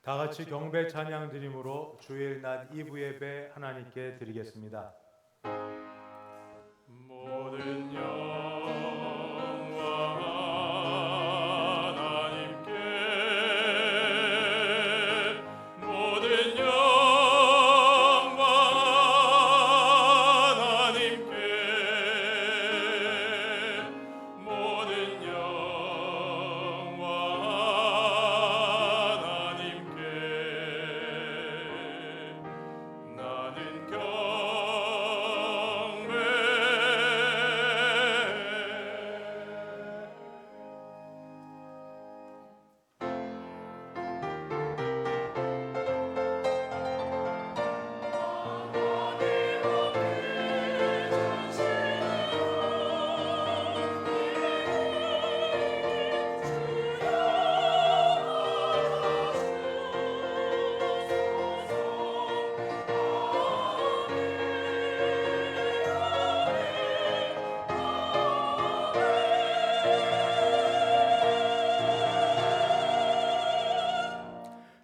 다 같이 경배 찬양 드림으로 주일 낮 2부 예배 하나님께 드리겠습니다. 모든 영광 하나님께, 모든 영광 하나님께, 모든 영광 하나님께. 나는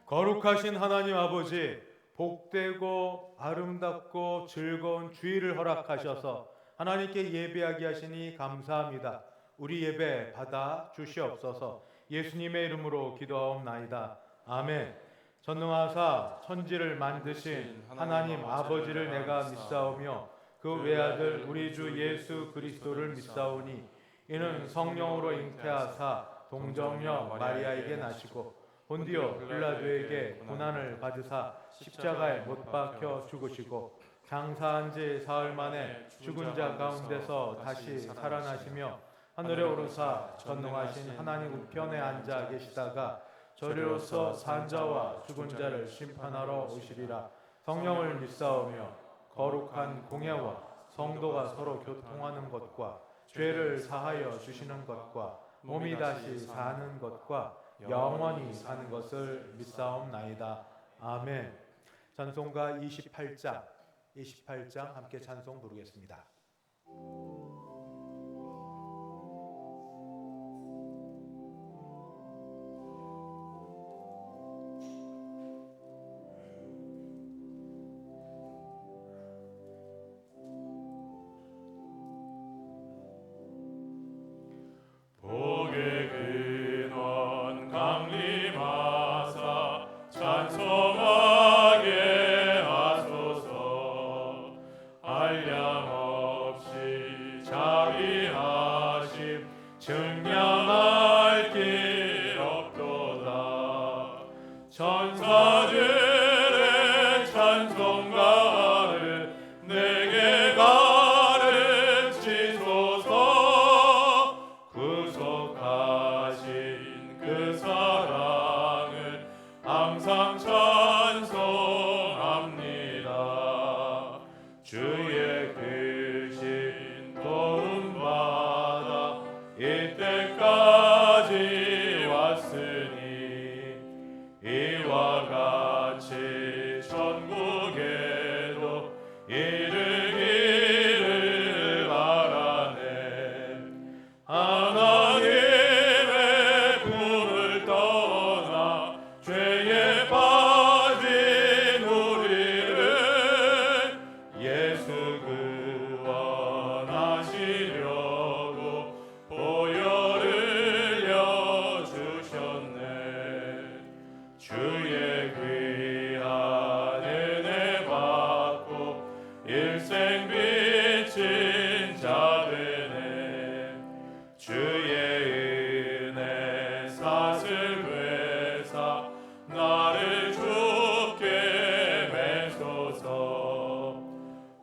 거룩하신 하나님 아버지, 복되고 아름답고 즐거운 주일을 허락하셔서 하나님께 예배하게 하시니 감사합니다. 우리 예배 받아 주시옵소서. 예수님의 이름으로 기도하옵나이다. 아멘. 전능하사 천지를 만드신 하나님 아버지를 내가 믿사오며 그 외아들 우리 주 예수 그리스도를 믿사오니 이는 성령으로 잉태하사 동정녀 마리아에게 나시고 본디오 빌라도에게 고난을 받으사 십자가에 못 박혀 죽으시고 장사한 지 사흘 만에 죽은 자 가운데서 다시 살아나시며 하늘에 오르사 전능하신 하나님 우편에 앉아 계시다가 저리로서 산 자와 죽은 자를 심판하러 오시리라. 성령을 믿사오며 거룩한 공예와 성도가 서로 교통하는 것과 죄를 사하여 주시는 것과 몸이 다시 사는 것과 영원히 사는 것을 믿사옵나이다. 아멘. 찬송가 28장 함께 찬송 부르겠습니다. 복의 근원 강림하사 찬송하게 하소서. 한량없이 자비하심 증량할 길 없도다. 천사들의 찬송가를 내게 가르치소서. 구속하신 그 사랑을 항상 찬송합니다. 주의 크신 도움받아 이때까지 왔으니 이와 같이 천국에도 이르기를 바라네. 하나님의 품을 떠나 죄에 빠진 우리를 예수 구원하시려고 보혈을 여주셨네. 주의 귀한 은혜 받고 일생 비친 자 되네. 주의 은혜 사슬 되사 나를 주께 매소서.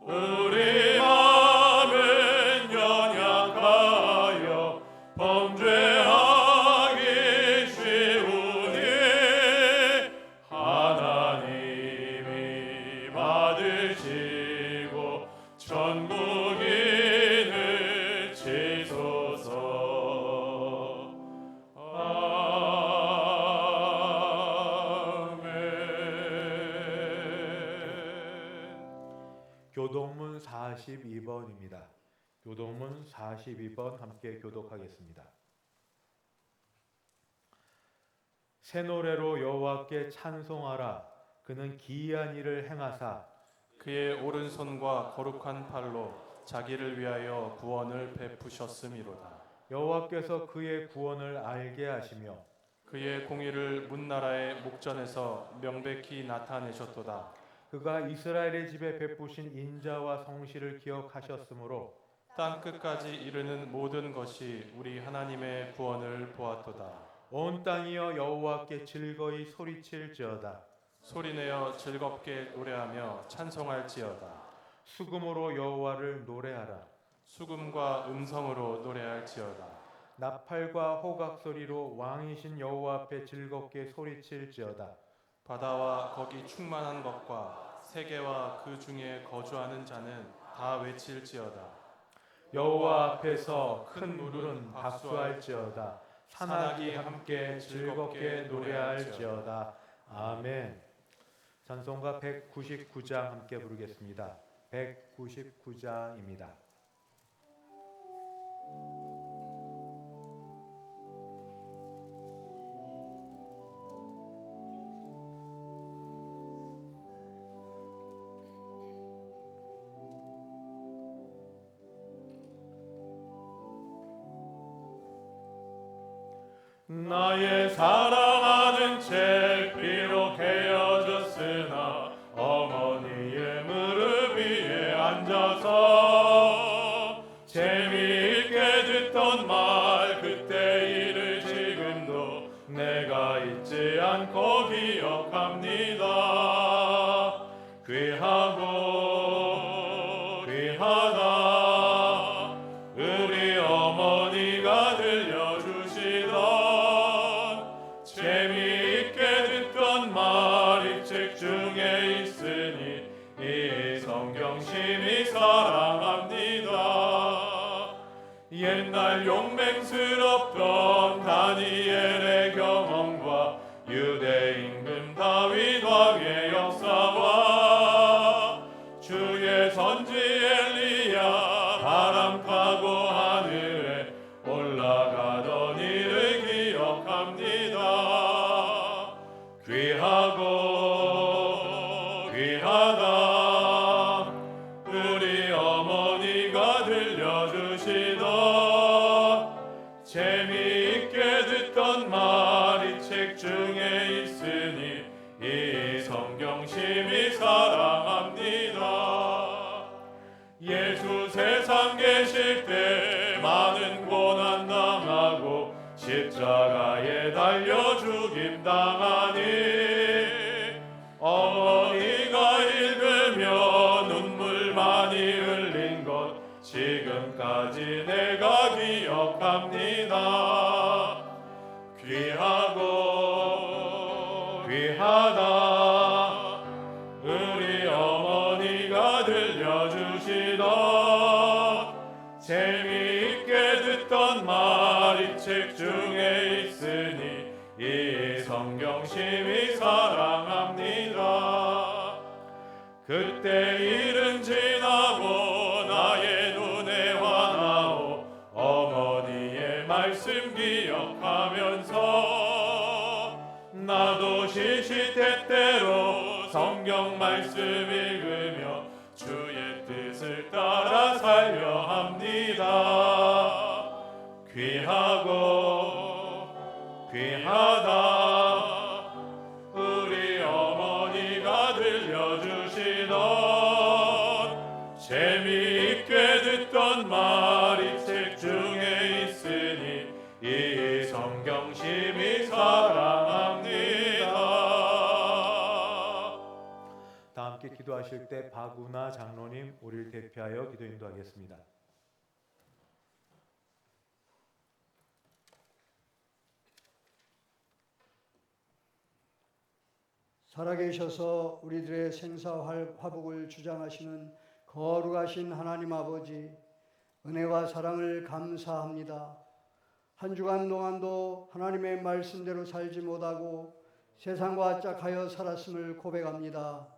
우리 마음은 연약하여 범죄하기 쉬우니 하나님이 받으시고 천국인을 치소서. 교독문 42번입니다. 교독문 42번 함께 교독하겠습니다. 새 노래로 여호와께 찬송하라. 그는 기이한 일을 행하사 그의 오른손과 거룩한 팔로 자기를 위하여 구원을 베푸셨음이로다. 여호와께서 그의 구원을 알게 하시며 그의 공의를 문나라의 목전에서 명백히 나타내셨도다. 그가 이스라엘의 집에 베푸신 인자와 성실을 기억하셨으므로 땅 끝까지 이르는 모든 것이 우리 하나님의 구원을 보았도다. 온 땅이여 여호와께 즐거이 소리칠지어다. 소리내어 즐겁게 노래하며 찬송할지어다. 수금으로 여호와를 노래하라. 수금과 음성으로 노래할지어다. 나팔과 호각 소리로 왕이신 여호와 앞에 즐겁게 소리칠지어다. 바다와 거기 충만한 것과 세계와 그 중에 거주하는 자는 다 외칠지어다. 여호와 앞에서 큰 물은 박수할지어다. 산악이 함께 즐겁게 노래할지어다. 아멘. 찬송가 199장 함께 부르겠습니다. 199장입니다. 나의 사랑하는 책 비록 헤어졌으나 어머니의 무릎 위에 앉아서 재미있게 듣던 말 그때 일을 지금도 내가 잊지 않고 기억합니다. 귀하고 귀하다 우리 어머니가 들려주시던 재미있게 듣던 말이 책 중에 있으니 이 성경심이 사랑합니다. 옛날 용맹스럽던 다니엘의 경험과 유대 임금 다윗 왕의 역사와 주의 선지 엘리야 바람 타고 하늘에 올라가던 일을 기억합니다. 귀하고 귀하다 우리 어머니가 들려주시던 재미있게 듣던 말이 책 중에 있으니 이 성경심이 사랑합니다. 예수 세상 계실 때 많은 고난 당하고 십자가에 달려 죽임 당하니 어머니가 읽으며 눈물 많이 흘린 것 지금까지 내가 기억합니다. 귀하고 귀하다 우리 어머니가 들려주시던 재미있게 듣던 말이 책 중에 있으니 이 성경심이 사랑합니다. 그때 일은 지나고 나의 눈에 환하오 어머니의 말씀 기억하면서 나도 시시때때로 성경 말씀 읽으며 주의 뜻을 따라 살려 합니다. 귀하고 귀하다 우리 어머니가 들려주시던 재미있게 듣던 말이 책 중에 있으니 이 성경심이 사랑합니다. 다 함께 기도하실 때 바구나 장로님 우리를 대표하여 기도 인도하겠습니다. 살아계셔서 우리들의 생사화복을 주장하시는 거룩하신 하나님 아버지, 은혜와 사랑을 감사합니다. 한 주간 동안도 하나님의 말씀대로 살지 못하고 세상과 짝하여 살았음을 고백합니다.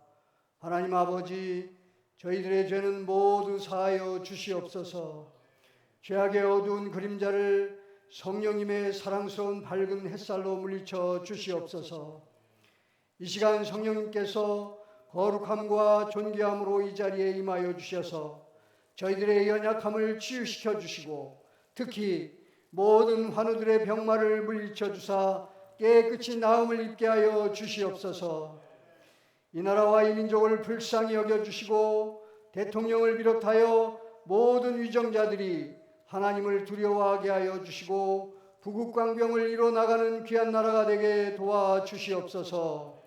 하나님 아버지, 저희들의 죄는 모두 사하여 주시옵소서. 죄악의 어두운 그림자를 성령님의 사랑스러운 밝은 햇살로 물리쳐 주시옵소서. 이 시간 성령님께서 거룩함과 존귀함으로 이 자리에 임하여 주셔서 저희들의 연약함을 치유시켜 주시고 특히 모든 환우들의 병마를 물리쳐 주사 깨끗이 나음을 입게 하여 주시옵소서. 이 나라와 이 민족을 불쌍히 여겨주시고 대통령을 비롯하여 모든 위정자들이 하나님을 두려워하게 하여 주시고 부국광병을 이뤄나가는 귀한 나라가 되게 도와주시옵소서.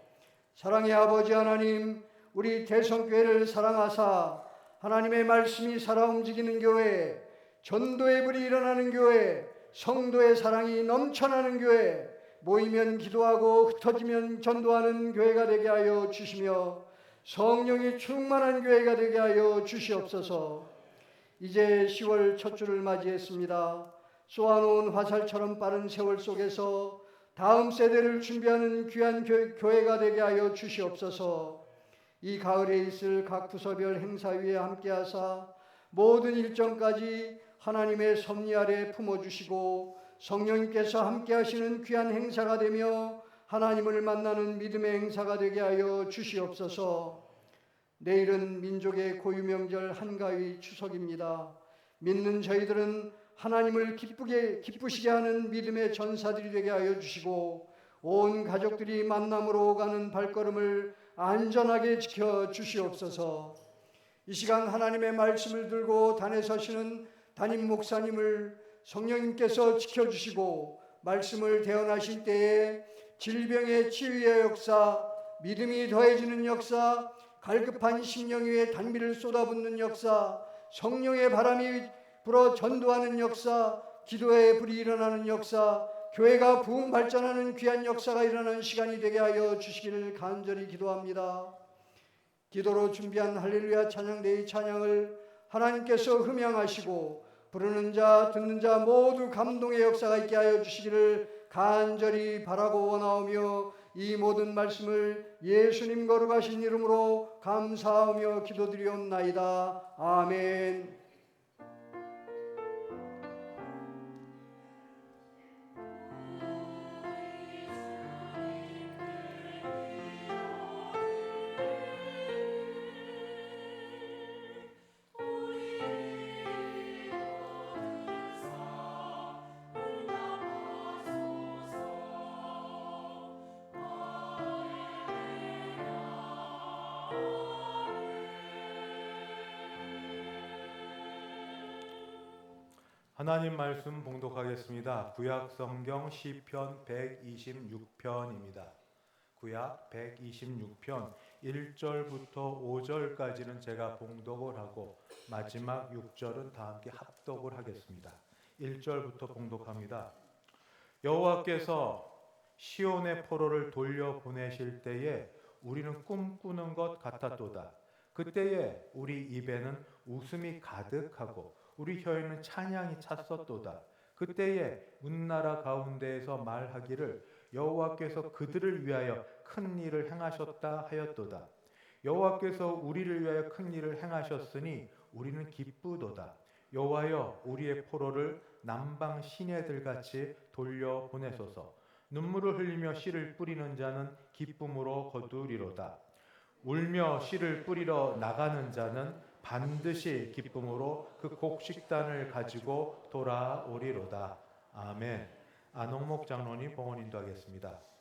사랑의 아버지 하나님, 우리 대성교회를 사랑하사 하나님의 말씀이 살아 움직이는 교회, 전도의 불이 일어나는 교회, 성도의 사랑이 넘쳐나는 교회, 모이면 기도하고 흩어지면 전도하는 교회가 되게 하여 주시며 성령이 충만한 교회가 되게 하여 주시옵소서. 이제 10월 첫 주를 맞이했습니다. 쏘아놓은 화살처럼 빠른 세월 속에서 다음 세대를 준비하는 귀한 교회가 되게 하여 주시옵소서. 이 가을에 있을 각 부서별 행사위에 함께하사 모든 일정까지 하나님의 섭리 아래 품어주시고 성령님께서 함께하시는 귀한 행사가 되며 하나님을 만나는 믿음의 행사가 되게 하여 주시옵소서. 내일은 민족의 고유명절 한가위 추석입니다. 믿는 저희들은 하나님을 기쁘시게 하는 믿음의 전사들이 되게 하여 주시고 온 가족들이 만남으로 가는 발걸음을 안전하게 지켜 주시옵소서. 이 시간 하나님의 말씀을 들고 단에 서시는 담임 목사님을 성령님께서 지켜주시고 말씀을 대언하실 때에 질병의 치유의 역사, 믿음이 더해지는 역사, 갈급한 심령 위에 단비를 쏟아붓는 역사, 성령의 바람이 불어 전도하는 역사, 기도의 불이 일어나는 역사, 교회가 부흥 발전하는 귀한 역사가 일어나는 시간이 되게 하여 주시기를 간절히 기도합니다. 기도로 준비한 할렐루야 찬양대의 찬양을 하나님께서 흠양하시고 부르는 자 듣는 자 모두 감동의 역사가 있게 하여 주시기를 간절히 바라고 원하오며 이 모든 말씀을 예수님 거룩하신 이름으로 감사하며 기도드리옵나이다. 아멘. 하나님 말씀 봉독하겠습니다. 구약 성경 시편 126편입니다. 구약 126편 1절부터 5절까지는 제가 봉독을 하고 마지막 6절은 다 함께 합독을 하겠습니다. 1절부터 봉독합니다. 여호와께서 시온의 포로를 돌려보내실 때에 우리는 꿈꾸는 것 같았도다. 그때에 우리 입에는 웃음이 가득하고 우리 혀에는 찬양이 찼었도다. 그때에 문나라 가운데에서 말하기를 여호와께서 그들을 위하여 큰 일을 행하셨다 하였도다. 여호와께서 우리를 위하여 큰 일을 행하셨으니 우리는 기쁘도다. 여호와여 우리의 포로를 남방 시내들같이 돌려보내소서. 눈물을 흘리며 씨를 뿌리는 자는 기쁨으로 거두리로다. 울며 씨를 뿌리러 나가는 자는 반드시 기쁨으로 그 곡식단을 가지고 돌아오리로다. 아멘. 안홍목 장로님 봉헌 인도하겠습니다.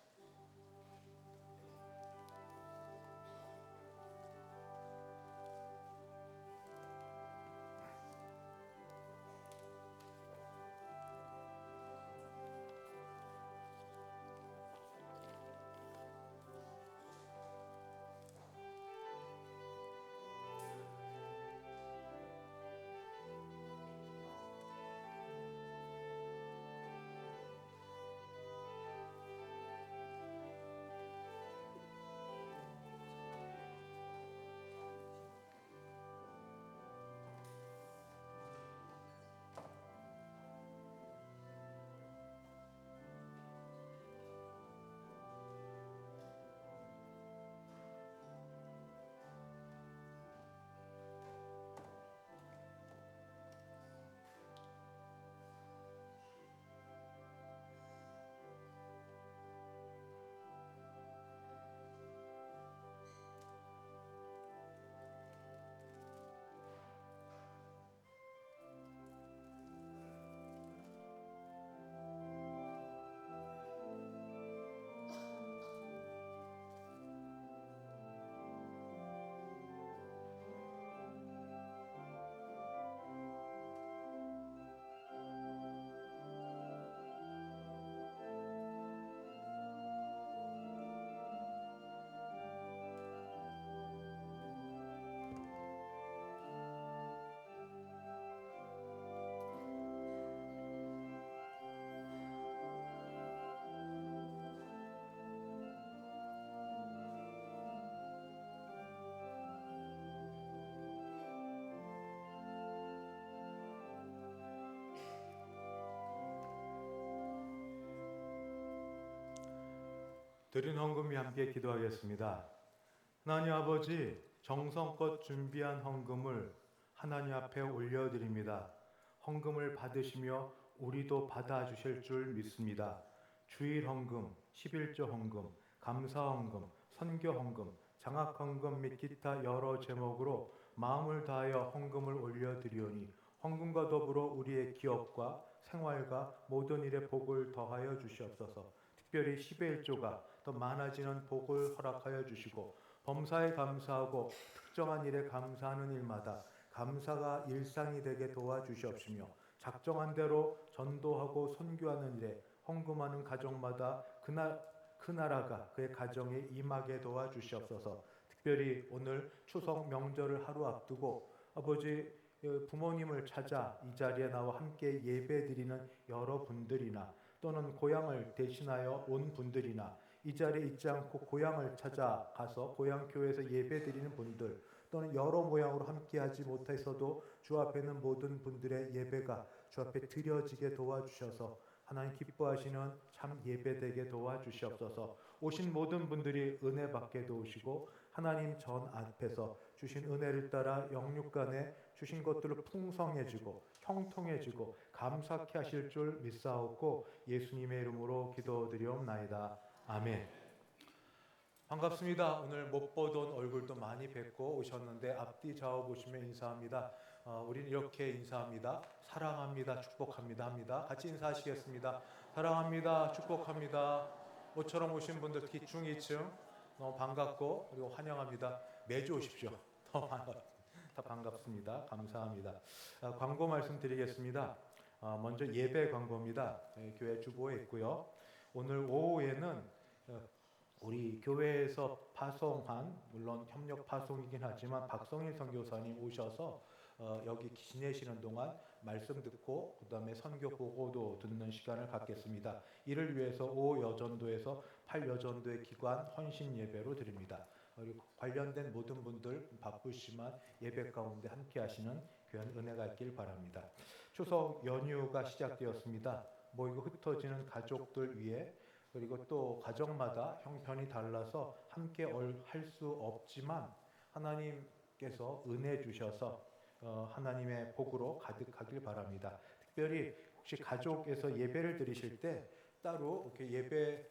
드린 헌금이 함께 기도하겠습니다. 하나님 아버지, 정성껏 준비한 헌금을 하나님 앞에 올려드립니다. 헌금을 받으시며 우리도 받아주실 줄 믿습니다. 주일 헌금, 11조 헌금, 감사 헌금, 선교 헌금, 장학 헌금 및 기타 여러 제목으로 마음을 다하여 헌금을 올려드리오니 헌금과 더불어 우리의 기업과 생활과 모든 일에 복을 더하여 주시옵소서. 특별히 10의 1조가 더 많아지는 복을 허락하여 주시고 범사에 감사하고 특정한 일에 감사하는 일마다 감사가 일상이 되게 도와주시옵시며 작정한 대로 전도하고 선교하는 일에 헌금하는 가정마다 그 나라가 그의 가정에 임하게 도와주시옵소서. 특별히 오늘 추석 명절을 하루 앞두고 아버지 부모님을 찾아 이 자리에 나와 함께 예배드리는 여러분들이나 또는 고향을 대신하여 온 분들이나 이 자리에 있지 않고 고향을 찾아가서 고향 교회에서 예배드리는 분들 또는 여러 모양으로 함께하지 못했어도 주 앞에 있는 모든 분들의 예배가 주 앞에 드려지게 도와주셔서 하나님 기뻐하시는 참 예배되게 도와주시옵소서. 오신 모든 분들이 은혜 받게 도우시고 하나님 전 앞에서 주신 은혜를 따라 영육간에 주신 것들로 풍성해지고 형통해지고 감사케 하실 줄 믿사옵고 예수님의 이름으로 기도드리옵나이다. 아멘. 반갑습니다. 오늘 못 보던 얼굴도 많이 뵙고 오셨는데 앞뒤 좌우 보시면 인사합니다. 우리는 이렇게 인사합니다. 사랑합니다. 축복합니다. 합니다. 같이 인사하시겠습니다. 사랑합니다. 축복합니다. 모처럼 오신 분들 특히 중2층 너무 반갑고 그리고 환영합니다. 매주 오십시오. 더 반갑습니다. 감사합니다. 광고 말씀드리겠습니다. 먼저 예배 광고입니다. 교회 주보에 있고요. 오늘 오후에는 우리 교회에서 파송한 물론 협력 파송이긴 하지만 박성일 선교사님 오셔서 여기 지내시는 동안 말씀 듣고 그 다음에 선교 보고도 듣는 시간을 갖겠습니다. 이를 위해서 5여전도에서 8여전도의 기관 헌신 예배로 드립니다. 그리고 관련된 모든 분들 바쁘시지만 예배 가운데 함께 하시는 귀한 은혜가 있길 바랍니다. 추석 연휴가 시작되었습니다. 모이고 흩어지는 가족들 위해 그리고 또 가정마다 형편이 달라서 함께 할 수 없지만 하나님께서 은혜 주셔서 하나님의 복으로 가득하길 바랍니다. 특별히 혹시 가족에서 예배를 드리실 때 따로 이렇게 예배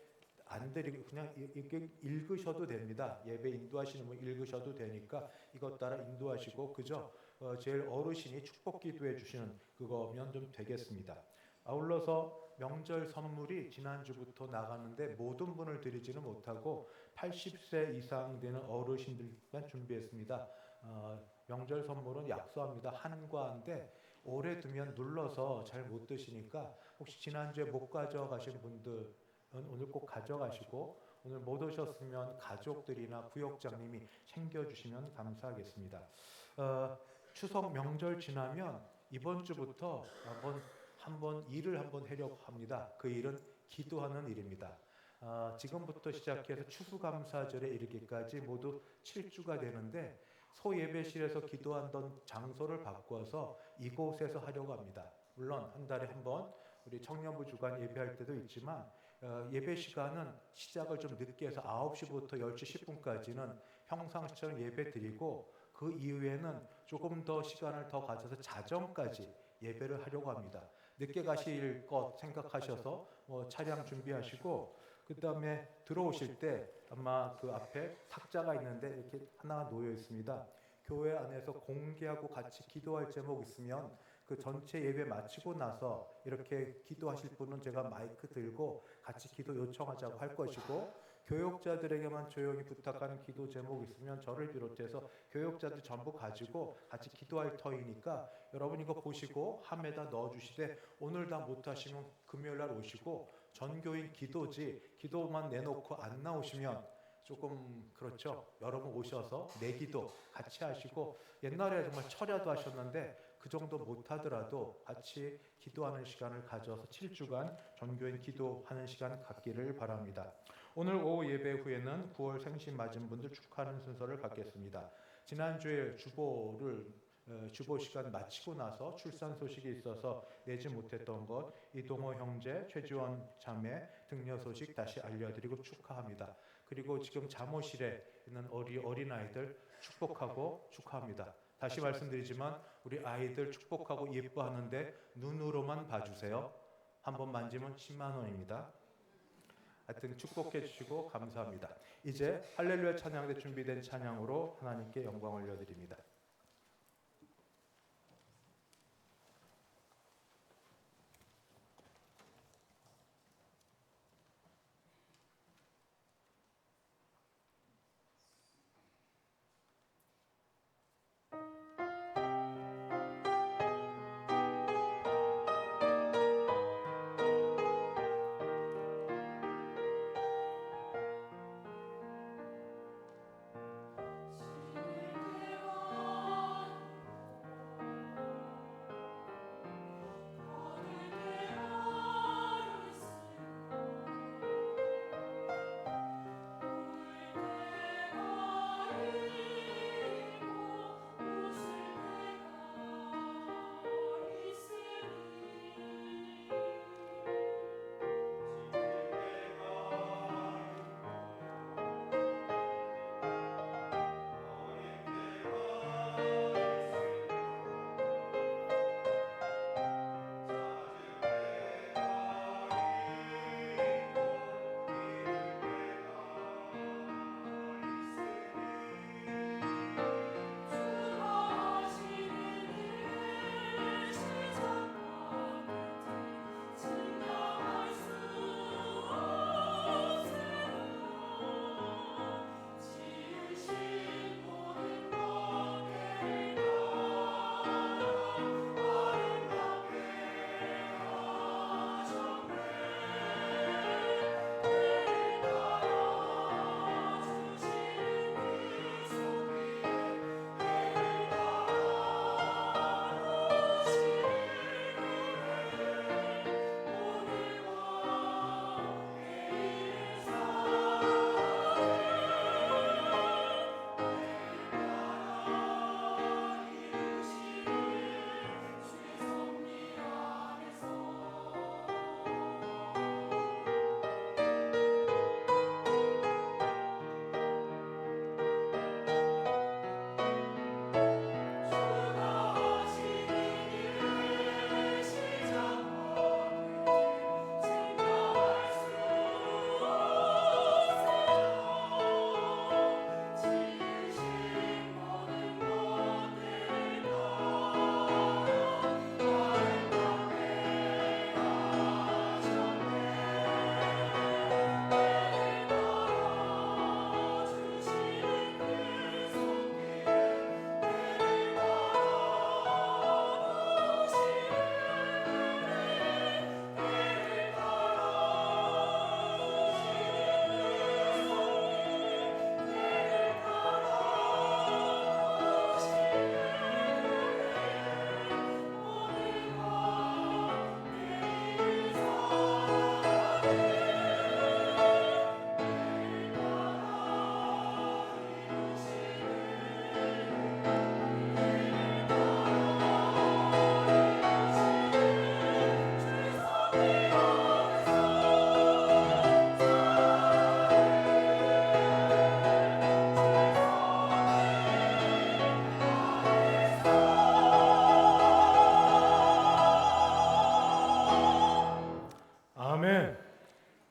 안 드리고 그냥 이렇게 읽으셔도 됩니다. 예배 인도하시는 분 읽으셔도 되니까 이것 따라 인도하시고 그저 제일 어르신이 축복 기도해 주시는 그거면 좀 되겠습니다. 아울러서 명절 선물이 지난주부터 나가는데 모든 분을 드리지는 못하고 80세 이상 되는 어르신들만 준비했습니다. 명절 선물은 약소합니다. 한과인데 오래 두면 눌러서 잘 못 드시니까 혹시 지난주에 못 가져가신 분들은 오늘 꼭 가져가시고 오늘 못 오셨으면 가족들이나 구역장님이 챙겨주시면 감사하겠습니다. 추석 명절 지나면 이번 주부터 한번 일을 하려고 합니다. 그 일은 기도하는 일입니다. 지금부터 시작해서 추수감사절에 이르기까지 모두 7주가 되는데 소예배실에서 기도하던 장소를 바꿔서 이곳에서 하려고 합니다. 물론 한 달에 한 번 우리 청년부 주간 예배할 때도 있지만 예배 시간은 시작을 좀 늦게 해서 9시부터 10시 10분까지는 평상시처럼 예배 드리고 그 이후에는 조금 더 시간을 더 가져서 자정까지 예배를 하려고 합니다. 늦게 가실 것 생각하셔서 차량 준비하시고 그 다음에 들어오실 때 아마 그 앞에 탁자가 있는데 이렇게 하나가 놓여 있습니다. 교회 안에서 공개하고 같이 기도할 제목 있으면 그 전체 예배 마치고 나서 이렇게 기도하실 분은 제가 마이크 들고 같이 기도 요청하자고 할 것이고 교역자들에게만 조용히 부탁하는 기도 제목 있으면 저를 비롯해서 교역자들 전부 가지고 같이 기도할 터이니까 여러분 이거 보시고 함에다 넣어주시되 오늘 다 못하시면 금요일날 오시고 전교인 기도만 내놓고 안 나오시면 조금 그렇죠. 여러분 오셔서 내 기도 같이 하시고 옛날에 정말 철야도 하셨는데 그 정도 못하더라도 같이 기도하는 시간을 가져서 7주간 전교인 기도하는 시간 갖기를 바랍니다. 오늘 오후 예배 후에는 9월 생신 맞은 분들 축하하는 순서를 갖겠습니다. 지난주에 주보를 주보 시간 마치고 나서 출산 소식이 있어서 내지 못했던 것, 이동호 형제, 최지원 자매 등려 소식 다시 알려드리고 축하합니다. 그리고 지금 잠옷실에 있는 어린아이들 축복하고 축하합니다. 다시 말씀드리지만 우리 아이들 축복하고 예뻐하는데 눈으로만 봐주세요. 한번 만지면 10만 원입니다. 하여튼 축복해 주시고 감사합니다. 이제 할렐루야 찬양대 준비된 찬양으로 하나님께 영광 올려드립니다.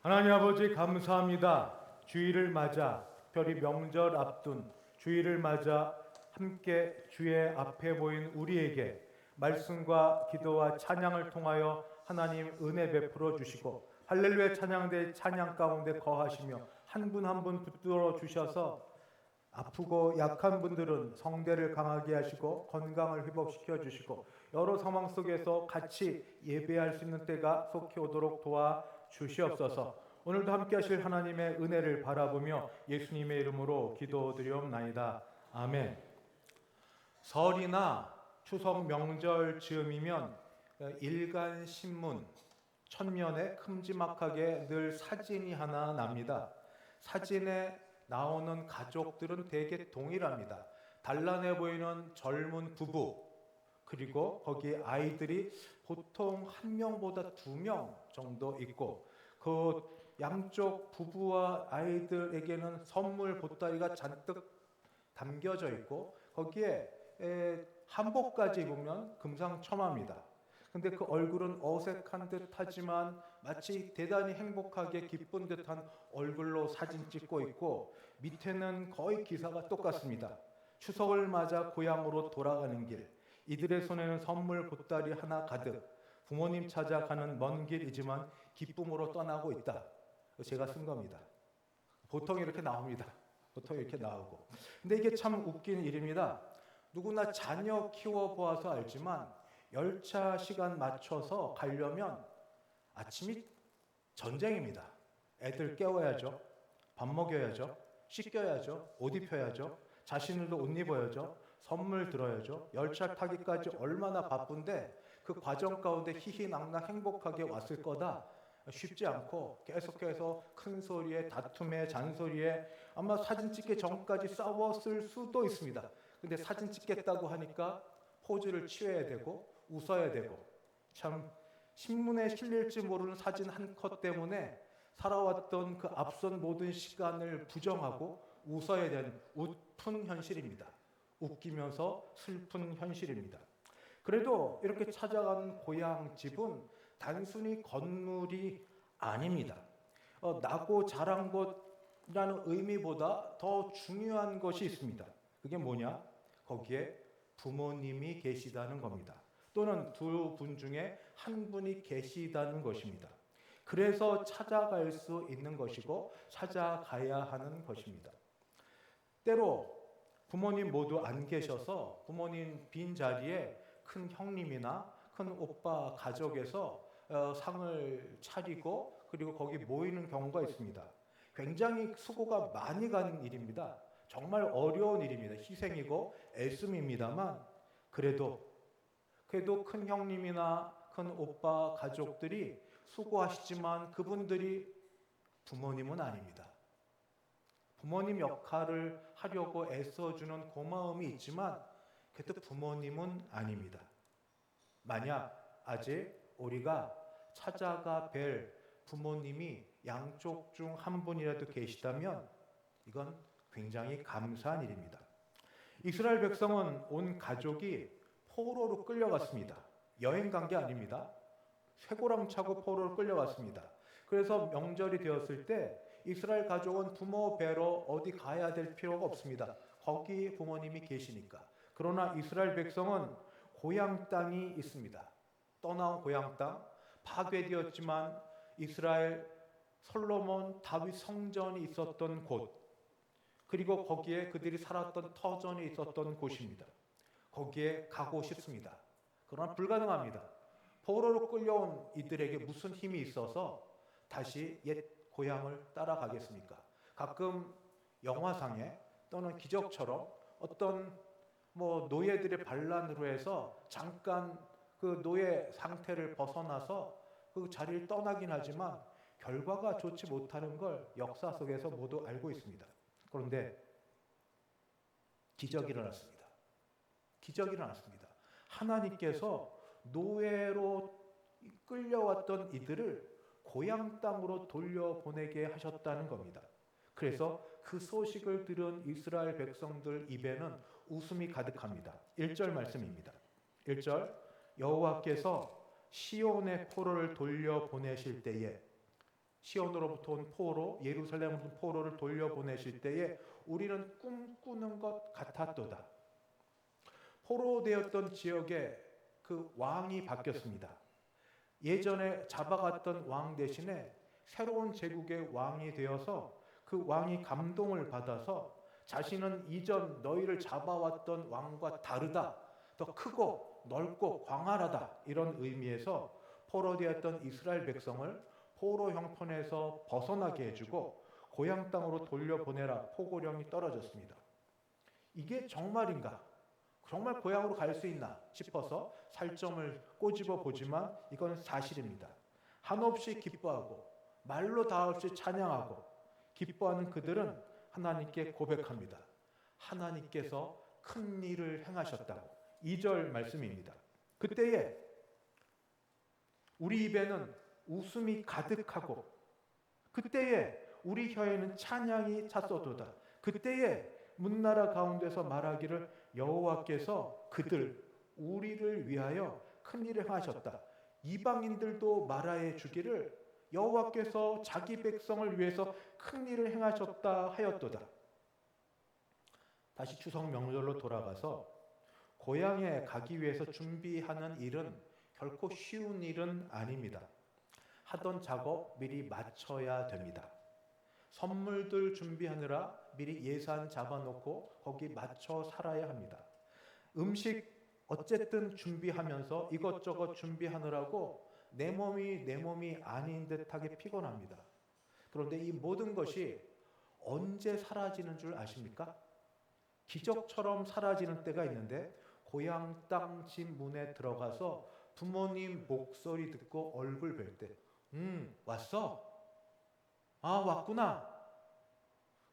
하나님 아버지 감사합니다. 주일을 맞아 특별히 명절 앞둔 주일을 맞아 함께 주의 앞에 모인 우리에게 말씀과 기도와 찬양을 통하여 하나님 은혜 베풀어 주시고 할렐루야 찬양대 찬양 가운데 거하시며 한 분 한 분 붙들어 주셔서 아프고 약한 분들은 성대를 강하게 하시고 건강을 회복시켜 주시고 여러 상황 속에서 같이 예배할 수 있는 때가 속히 오도록 도와 주시옵소서. 오늘도 함께 하실 하나님의 은혜를 바라보며 예수님의 이름으로 기도드리옵나이다. 아멘. 설이나 추석 명절 즈음이면 일간 신문 천면에 큼지막하게 늘 사진이 하나 납니다. 사진에 나오는 가족들은 대개 동일합니다. 단란해 보이는 젊은 부부, 그리고 거기에 아이들이 보통 한 명보다 두 명 정도 있고 그 양쪽 부부와 아이들에게는 선물 보따리가 잔뜩 담겨져 있고 거기에 한복까지 입으면 금상첨화입니다. 근데 그 얼굴은 어색한 듯하지만 마치 대단히 행복하게 기쁜 듯한 얼굴로 사진 찍고 있고 밑에는 거의 기사가 똑같습니다. 추석을 맞아 고향으로 돌아가는 길, 이들의 손에는 선물 보따리 하나 가득, 부모님 찾아가는 먼 길이지만 기쁨으로 떠나고 있다. 제가 쓴 겁니다. 보통 이렇게 나옵니다. 보통 이렇게 나오고. 근데 이게 참 웃긴 일입니다. 누구나 자녀 키워보아서 알지만 열차 시간 맞춰서 가려면 아침이 전쟁입니다. 애들 깨워야죠. 밥 먹여야죠. 씻겨야죠. 옷 입혀야죠. 자신들도 옷 입어야죠. 선물 들어야죠. 열차 타기까지 얼마나 바쁜데 그 과정 가운데 희희낙낙 행복하게 왔을 거다. 쉽지 않고 계속해서 큰 소리에 다툼에 잔소리에 아마 사진 찍기 전까지 싸웠을 수도 있습니다. 근데 사진 찍겠다고 하니까 포즈를 취해야 되고 웃어야 되고 참 신문에 실릴지 모르는 사진 한 컷 때문에 살아왔던 그 앞선 모든 시간을 부정하고 웃어야 되는 웃픈 현실입니다. 웃기면서 슬픈 현실입니다. 그래도 이렇게 찾아가는 고향 집은 단순히 건물이 아닙니다. 나고 자란 곳이라는 의미보다 더 중요한 것이 있습니다. 그게 뭐냐? 거기에 부모님이 계시다는 겁니다. 또는 두 분 중에 한 분이 계시다는 것입니다. 그래서 찾아갈 수 있는 것이고 찾아가야 하는 것입니다. 때로 부모님 모두 안 계셔서 부모님 빈자리에 큰 형님이나 큰 오빠 가족에서 상을 차리고 그리고 거기 모이는 경우가 있습니다. 굉장히 수고가 많이 가는 일입니다. 정말 어려운 일입니다. 희생이고 애씀입니다만 그래도 큰 형님이나 큰 오빠 가족들이 수고하시지만 그분들이 부모님은 아닙니다. 부모님 역할을 하려고 애써주는 고마움이 있지만 그래도 부모님은 아닙니다. 만약 아직 우리가 찾아가 뵐 부모님이 양쪽 중 한 분이라도 계시다면 이건 굉장히 감사한 일입니다. 이스라엘 백성은 온 가족이 포로로 끌려갔습니다. 여행 간 게 아닙니다. 쇠고랑 차고 포로로 끌려갔습니다. 그래서 명절이 되었을 때 이스라엘 가족은 부모 뵈러 어디 가야 될 필요가 없습니다. 거기 부모님이 계시니까. 그러나 이스라엘 백성은 고향 땅이 있습니다. 떠나온 고향 땅, 파괴되었지만 이스라엘 솔로몬 다윗 성전이 있었던 곳, 그리고 거기에 그들이 살았던 터전이 있었던 곳입니다. 거기에 가고 싶습니다. 그러나 불가능합니다. 포로로 끌려온 이들에게 무슨 힘이 있어서 다시 옛 고향을 따라가겠습니까? 가끔 영화상에 또는 기적처럼 어떤 노예들의 반란으로 해서 잠깐 그 노예 상태를 벗어나서 그 자리를 떠나긴 하지만 결과가 좋지 못하는 걸 역사 속에서 모두 알고 있습니다. 그런데 기적이 일어났습니다. 기적이 일어났습니다. 하나님께서 노예로 끌려왔던 이들을 고향 땅으로 돌려보내게 하셨다는 겁니다. 그래서 그 소식을 들은 이스라엘 백성들 입에는 웃음이 가득합니다. 1절 말씀입니다. 1절 여호와께서 시온의 포로를 돌려보내실 때에 시온으로부터 온 포로, 예루살렘으로부터 포로를 돌려보내실 때에 우리는 꿈꾸는 것 같았도다. 포로되었던 지역에 그 왕이 바뀌었습니다. 예전에 잡아갔던 왕 대신에 새로운 제국의 왕이 되어서 그 왕이 감동을 받아서 자신은 이전 너희를 잡아왔던 왕과 다르다, 더 크고 넓고 광활하다, 이런 의미에서 포로되었던 이스라엘 백성을 포로 형편에서 벗어나게 해주고 고향 땅으로 돌려보내라 포고령이 떨어졌습니다. 이게 정말인가? 정말 고향으로 갈 수 있나 싶어서 살점을 꼬집어 보지만 이건 사실입니다. 한없이 기뻐하고 말로 다없이 찬양하고 기뻐하는 그들은 하나님께 고백합니다. 하나님께서 큰 일을 행하셨다고. 2절 말씀입니다. 그때에 우리 입에는 웃음이 가득하고 그때에 우리 혀에는 찬양이 찼어도다. 그때에 문나라 가운데서 말하기를 여호와께서 그들 우리를 위하여 큰 일을 행하셨다. 이방인들도 말하여 주기를 여호와께서 자기 백성을 위해서 큰 일을 행하셨다 하였도다. 다시 추석 명절로 돌아가서 고향에 가기 위해서 준비하는 일은 결코 쉬운 일은 아닙니다. 하던 작업 미리 마쳐야 됩니다. 선물들 준비하느라 미리 예산 잡아놓고 거기 맞춰 살아야 합니다. 음식 어쨌든 준비하면서 이것저것 준비하느라고 내 몸이 아닌 듯하게 피곤합니다. 그런데 이 모든 것이 언제 사라지는 줄 아십니까? 기적처럼 사라지는 때가 있는데 고향 땅 집 문에 들어가서 부모님 목소리 듣고 얼굴 뵐 때, 왔어? 아, 왔구나.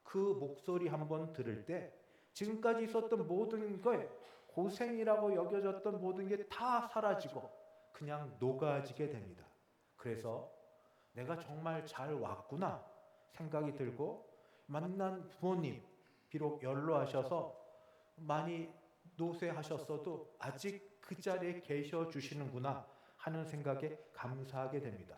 그 목소리 한번 들을 때 지금까지 있었던 모든 게 고생이라고 여겨졌던 모든 게 다 사라지고 그냥 녹아지게 됩니다. 그래서 내가 정말 잘 왔구나 생각이 들고 만난 부모님 비록 연로하셔서 많이 노쇠하셨어도 아직 그 자리에 계셔 주시는구나 하는 생각에 감사하게 됩니다.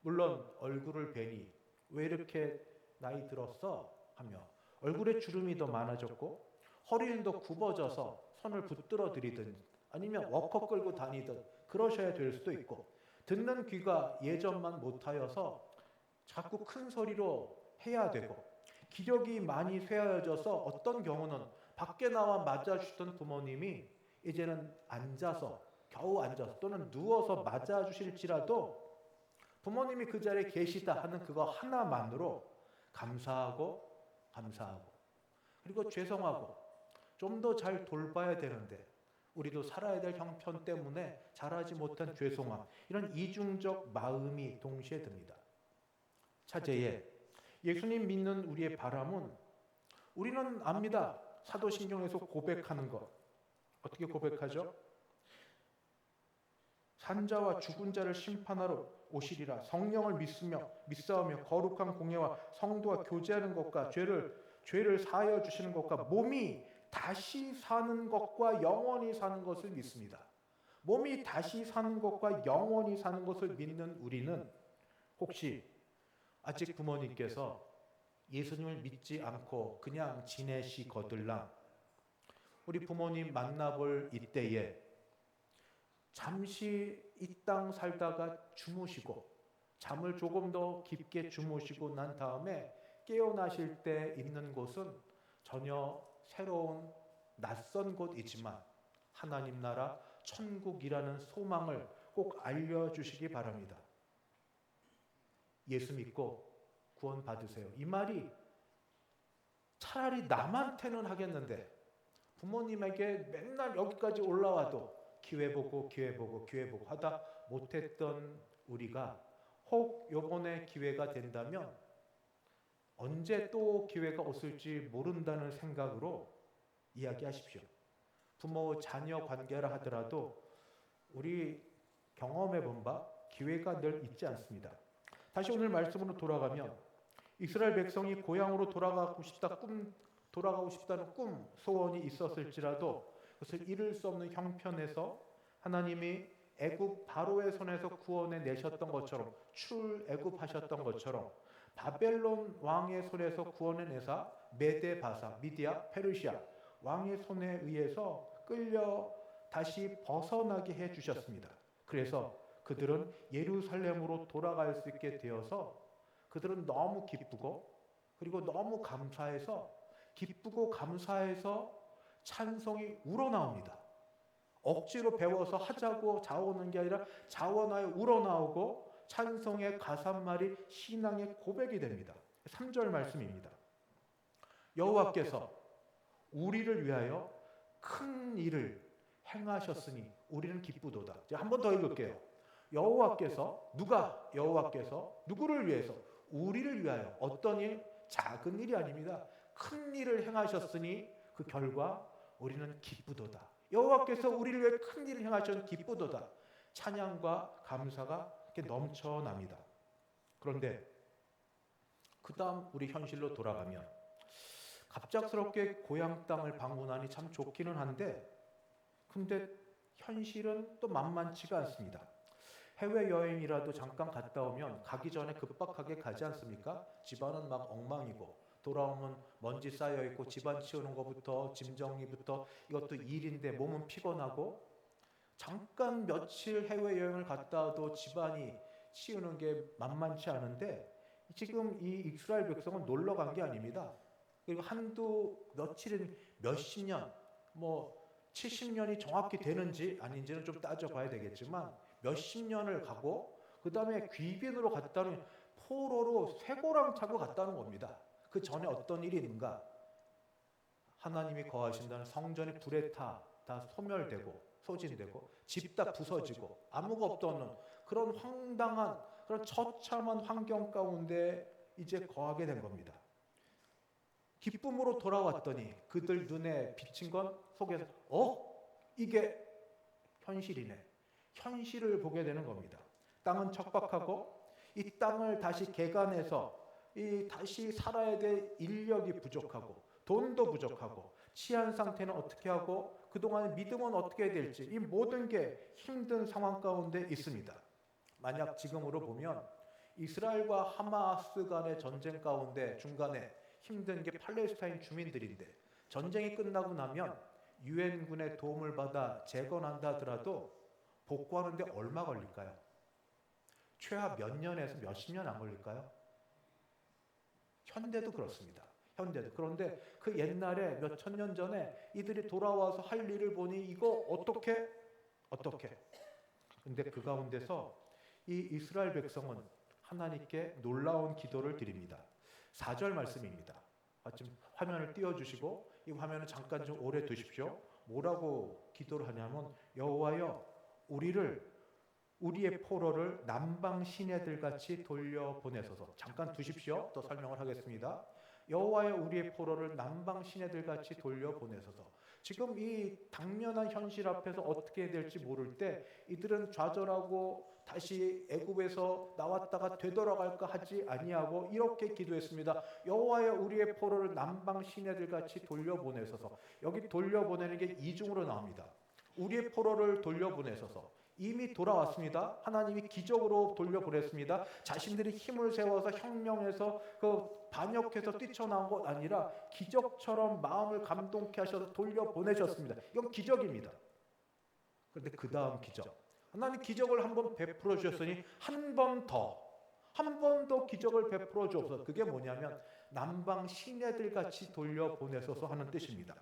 물론 얼굴을 뵈니 왜 이렇게 나이 들었어? 하며 얼굴에 주름이 더 많아졌고 허리는 더 굽어져서 손을 붙들어 드리든 아니면 워커 끌고 다니든 그러셔야 될 수도 있고 듣는 귀가 예전만 못하여서 자꾸 큰 소리로 해야 되고 기력이 많이 쇠하여져서 어떤 경우는 밖에 나와 맞아주시던 부모님이 이제는 앉아서 겨우 앉아서 또는 누워서 맞아주실지라도 부모님이 그 자리에 계시다 하는 그거 하나만으로 감사하고 그리고 죄송하고 좀 더 잘 돌봐야 되는데 우리도 살아야 될 형편 때문에 잘하지 못한 죄송함 이런 이중적 마음이 동시에 듭니다. 차제에 예수님 믿는 우리의 바람은 우리는 압니다. 사도신경에서 고백하는 것 어떻게 고백하죠? 산자와 죽은 자를 심판하러 오시리라. 성령을 믿사오며 거룩한 공예와 성도와 교제하는 것과 죄를 사하여 주시는 것과 몸이 다시 사는 것과 영원히 사는 것을 믿습니다. 몸이 다시 사는 것과 영원히 사는 것을 믿는 우리는 혹시 아직 부모님께서 예수님을 믿지 않고 그냥 지내시거들랑 우리 부모님 만나볼 이때에 잠시 이 땅 살다가 주무시고 잠을 조금 더 깊게 주무시고 난 다음에 깨어나실 때 있는 곳은 전혀 새로운 낯선 곳이지만 하나님 나라 천국이라는 소망을 꼭 알려주시기 바랍니다. 예수 믿고 구원 받으세요. 이 말이 차라리 남한테는 하겠는데 부모님에게 맨날 여기까지 올라와도 기회 보고 하다 못했던 우리가 혹 요번에 기회가 된다면 언제 또 기회가 없을지 모른다는 생각으로 이야기하십시오. 부모 자녀 관계라 하더라도 우리 경험해 본 바 기회가 늘 있지 않습니다. 다시 오늘 말씀으로 돌아가면 이스라엘 백성이 고향으로 돌아가고 싶다는 꿈, 소원이 있었을지라도 그것을 이룰 수 없는 형편에서 하나님이 애굽 바로의 손에서 구원해 내셨던 것처럼 출애굽하셨던 것처럼 바벨론 왕의 손에서 구원해 내사 메데 바사, 미디아, 페르시아 왕의 손에 의해서 끌려 다시 벗어나게 해 주셨습니다. 그래서 그들은 예루살렘으로 돌아갈 수 있게 되어서 그들은 너무 기쁘고 그리고 너무 감사해서 기쁘고 감사해서 찬송이 우러나옵니다. 억지로 배워서 하자고 자원하는 게 아니라 자원하여 우러나오고 찬송의 가사말이 신앙의 고백이 됩니다. 3절 말씀입니다. 여호와께서 우리를 위하여 큰 일을 행하셨으니 우리는 기쁘도다. 한 번 더 읽을게요. 여호와께서 누구를 위해서? 우리를 위하여. 어떤 일? 작은 일이 아닙니다. 큰 일을 행하셨으니 그 결과 우리는 기쁘도다. 여호와께서 우리를 위해 큰 일을 행하셨는 기쁘도다. 찬양과 감사가 이렇게 넘쳐납니다. 그런데 그 다음 우리 현실로 돌아가면 갑작스럽게 고향 땅을 방문하니 참 좋기는 한데 근데 현실은 또 만만치가 않습니다. 해외여행이라도 잠깐 갔다 오면 가기 전에 급박하게 가지 않습니까? 집안은 막 엉망이고 돌아오면 먼지 쌓여있고 집안 치우는 것부터 짐 정리부터 이것도 일인데 몸은 피곤하고 잠깐 며칠 해외여행을 갔다 와도 집안이 치우는 게 만만치 않은데 지금 이 이스라엘 백성은 놀러 간 게 아닙니다. 그리고 한두 며칠은 몇십 년, 뭐 70년이 정확히 되는지 아닌지는 좀 따져봐야 되겠지만 몇십 년을 가고 그 다음에 귀빈으로 갔다는 포로로 쇠고랑 차고 갔다는 겁니다. 그 전에 어떤 일이 있는가? 하나님이 거하신다는 성전이 불에 다 소멸되고 소진되고 집 다 부서지고 아무것도 없는 그런 황당한 그런 처참한 환경 가운데 이제 거하게 된 겁니다. 기쁨으로 돌아왔더니 그들 눈에 비친 건 속에서 이게 현실이네. 현실을 보게 되는 겁니다. 땅은 척박하고 이 땅을 다시 개간해서 다시 살아야 될 인력이 부족하고 돈도 부족하고 치안 상태는 어떻게 하고 그동안의 믿음은 어떻게 해야 될지 이 모든 게 힘든 상황 가운데 있습니다. 만약 지금으로 보면 이스라엘과 하마스 간의 전쟁 가운데 중간에 힘든 게 팔레스타인 주민들인데 전쟁이 끝나고 나면 유엔군의 도움을 받아 재건한다 하더라도 복구하는데 얼마 걸릴까요? 최하 몇 년에서 몇십 년 안 걸릴까요? 현대도 그렇습니다. 현대도. 그런데 그 옛날에 몇 천 년 전에 이들이 돌아와서 할 일을 보니 이거 어떻게? 근데 그 가운데서 이 이스라엘 백성은 하나님께 놀라운 기도를 드립니다. 4절 말씀입니다. 지금 화면을 띄워주시고 이 화면을 잠깐 좀 오래 두십시오. 뭐라고 기도를 하냐면 여호와여 우리의 포로를 남방 시내들 같이 돌려보내소서. 잠깐 두십시오. 또 설명을 하겠습니다. 여호와여 우리의 포로를 남방 시내들 같이 돌려보내소서. 지금 이 당면한 현실 앞에서 어떻게 해야 될지 모를 때 이들은 좌절하고 다시 애굽에서 나왔다가 되돌아갈까 하지 아니하고 이렇게 기도했습니다. 여호와여 우리의 포로를 남방 시내들 같이 돌려보내소서. 여기 돌려보내는 게 이중으로 나옵니다. 우리의 포로를 돌려보내소서. 이미 돌아왔습니다. 하나님이 기적으로 돌려보냈습니다. 자신들이 힘을 세워서 혁명해서 반역해서 뛰쳐나온 것 아니라 기적처럼 마음을 감동케 하셔서 돌려보내셨습니다. 이건 기적입니다. 그런데 그 다음 기적. 하나님 기적을 한번 베풀어 주셨으니 한 번 더 기적을 베풀어 주옵소서. 그게 뭐냐면 남방 시내들 같이 돌려보내소서 하는 뜻입니다.